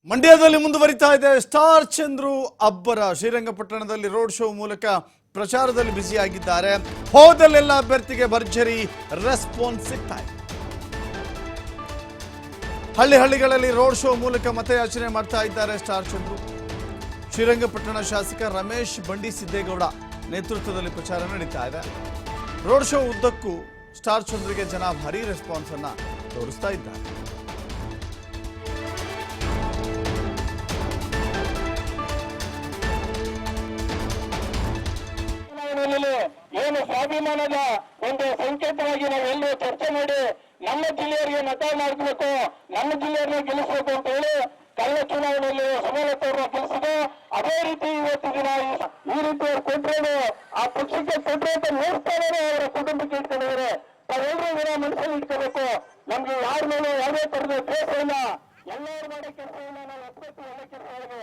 ಮಂಡ್ಯದಲ್ಲಿ ಮುಂದುವರಿತಾ ಇದೆ ಸ್ಟಾರ್ ಚಂದ್ರು ಅಬ್ಬರ. ಶ್ರೀರಂಗಪಟ್ಟಣದಲ್ಲಿ ರೋಡ್ ಶೋ ಮೂಲಕ ಪ್ರಚಾರದಲ್ಲಿ ಬ್ಯುಸಿಯಾಗಿದ್ದಾರೆ. ಹೋದಲ್ಲೆಲ್ಲ ಅಭ್ಯರ್ಥಿಗೆ ಭರ್ಜರಿ ರೆಸ್ಪಾನ್ಸ್ ಸಿಗ್ತಾ ಇದೆ. ಹಳ್ಳಿಗಳಲ್ಲಿ ರೋಡ್ ಶೋ ಮೂಲಕ ಮತಯಾಚನೆ ಮಾಡ್ತಾ ಇದ್ದಾರೆ ಸ್ಟಾರ್ ಚಂದ್ರು. ಶ್ರೀರಂಗಪಟ್ಟಣ ಶಾಸಕ ರಮೇಶ್ ಬಂಡಿ ಸಿದ್ದೇಗೌಡ ನೇತೃತ್ವದಲ್ಲಿ ಪ್ರಚಾರ ನಡೀತಾ ಇದೆ. ರೋಡ್ ಶೋ ಉದ್ದಕ್ಕೂ ಸ್ಟಾರ್ ಚಂದ್ರಿಗೆ ಜನ ಭಾರೀ ರೆಸ್ಪಾನ್ಸ್ ಅನ್ನ ತೋರಿಸ್ತಾ ಇದ್ದಾರೆ. ಏನು ಸ್ವಾಭಿಮಾನದ ಒಂದು ಸಂಕೇತವಾಗಿ ನಾವೆಲ್ಲರೂ ಚರ್ಚೆ ಮಾಡಿ ನಮ್ಮ ಜಿಲ್ಲೆಯವರಿಗೆ ಮತ ಮಾಡಬೇಕು, ನಮ್ಮ ಜಿಲ್ಲೆಯನ್ನ ಗೆಲ್ಲಿಸಬೇಕು ಅಂತ ಹೇಳಿ ಕಳೆದ ಚುನಾವಣೆಯಲ್ಲಿ ಸುಮಲತವ್ರನ್ನ ಗೆಲ್ಲಿಸಿದೆ. ಅದೇ ರೀತಿ ಇವತ್ತು ದಿನ ಈ ರೀತಿ ಅವ್ರು ಕೊಟ್ಟರು, ಆ ಪಕ್ಷಕ್ಕೆ ಕೊಟ್ಟರೆ ಅಂತ ನೋಡ್ತಾರೆ, ಅವರ ಕುಟುಂಬಕ್ಕೆ ಇಟ್ಕೊಂಡಿದ್ದಾರೆ. ತಾವೆಲ್ಲರೂ ದಿನ ಮನಸ್ಸಲ್ಲಿ ಇಟ್ಕೋಬೇಕು. ನಮ್ಗೆ ಯಾರ ಮೇಲೆ ಯಾವುದೇ ತರದ ದ್ವೇಷ ಇಲ್ಲ, ಎಲ್ಲರೂ ಮಾಡೋ ಕೆಲಸ ಇಲ್ಲ, ನಾವು ಒಪ್ಪತ್ತು ಒಳ್ಳೆ ಕೆಲಸ ಆಗಿದೆ.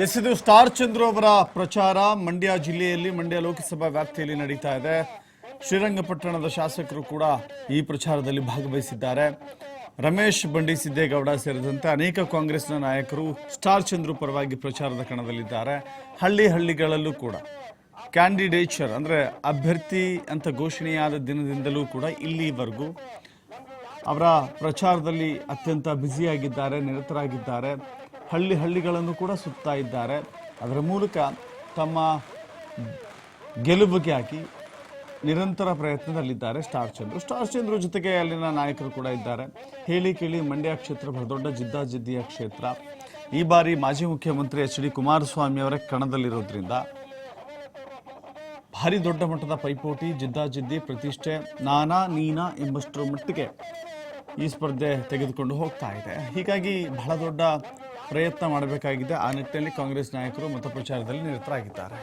ಇದು ಸ್ಟಾರ್ ಚಂದ್ರು ಅವರ ಪ್ರಚಾರ ಮಂಡ್ಯ ಜಿಲ್ಲೆಯಲ್ಲಿ, ಮಂಡ್ಯ ಲೋಕಸಭಾ ವ್ಯಾಪ್ತಿಯಲ್ಲಿ ನಡೀತಾ ಇದೆ. ಶ್ರೀರಂಗಪಟ್ಟಣದ ಶಾಸಕರು ಕೂಡ ಈ ಪ್ರಚಾರದಲ್ಲಿ ಭಾಗವಹಿಸಿದ್ದಾರೆ. ರಮೇಶ್ ಬಂಡಿ ಸಿದ್ದೇಗೌಡ ಸೇರಿದಂತೆ ಅನೇಕ ಕಾಂಗ್ರೆಸ್ನ ನಾಯಕರು ಸ್ಟಾರ್ ಚಂದ್ರು ಪರವಾಗಿ ಪ್ರಚಾರದ ಕಣದಲ್ಲಿದ್ದಾರೆ. ಹಳ್ಳಿಗಳಲ್ಲೂ ಕೂಡ ಕ್ಯಾಂಡಿಡೇಚರ್ ಅಂದರೆ ಅಭ್ಯರ್ಥಿ ಅಂತ ಘೋಷಣೆಯಾದ ದಿನದಿಂದಲೂ ಕೂಡ ಇಲ್ಲಿವರೆಗೂ ಅವರ ಪ್ರಚಾರದಲ್ಲಿ ಅತ್ಯಂತ ಬ್ಯುಸಿಯಾಗಿದ್ದಾರೆ, ನಿರತರಾಗಿದ್ದಾರೆ. ಹಳ್ಳಿಗಳನ್ನು ಕೂಡ ಸುತ್ತಾ ಇದ್ದಾರೆ. ಅದರ ಮೂಲಕ ತಮ್ಮ ಗೆಲುವಿಗೆ ಹಾಕಿ ನಿರಂತರ ಪ್ರಯತ್ನದಲ್ಲಿದ್ದಾರೆ ಸ್ಟಾರ್ ಚಂದ್ರು ಜೊತೆಗೆ ಅಲ್ಲಿನ ನಾಯಕರು ಕೂಡ ಇದ್ದಾರೆ. ಹೇಳಿ ಕೇಳಿ ಮಂಡ್ಯ ಕ್ಷೇತ್ರ ಬಹುದೊಡ್ಡ ಜಿದ್ದಾಜಿದ್ದಿಯ ಕ್ಷೇತ್ರ. ಈ ಬಾರಿ ಮಾಜಿ ಮುಖ್ಯಮಂತ್ರಿ HD ಕುಮಾರಸ್ವಾಮಿ ಅವರ ಕಣದಲ್ಲಿರೋದ್ರಿಂದ ಭಾರಿ ದೊಡ್ಡ ಮಟ್ಟದ ಪೈಪೋಟಿ, ಜಿದ್ದಾಜಿದ್ದಿ, ಪ್ರತಿಷ್ಠೆ, ನಾನಾ ನೀನಾ ಎಂಬಷ್ಟರ ಮಟ್ಟಿಗೆ ಈ ಸ್ಪರ್ಧೆ ತೆಗೆದುಕೊಂಡು ಹೋಗ್ತಾ ಇದೆ. ಹೀಗಾಗಿ ಬಹಳ ದೊಡ್ಡ ಪ್ರಯತ್ನ ಮಾಡಬೇಕಾಗಿದೆ. ಆ ನಿಟ್ಟಿನಲ್ಲಿ ಕಾಂಗ್ರೆಸ್ ನಾಯಕರು ಮತ ಪ್ರಚಾರದಲ್ಲಿ ನಿರತರಾಗಿದ್ದಾರೆ.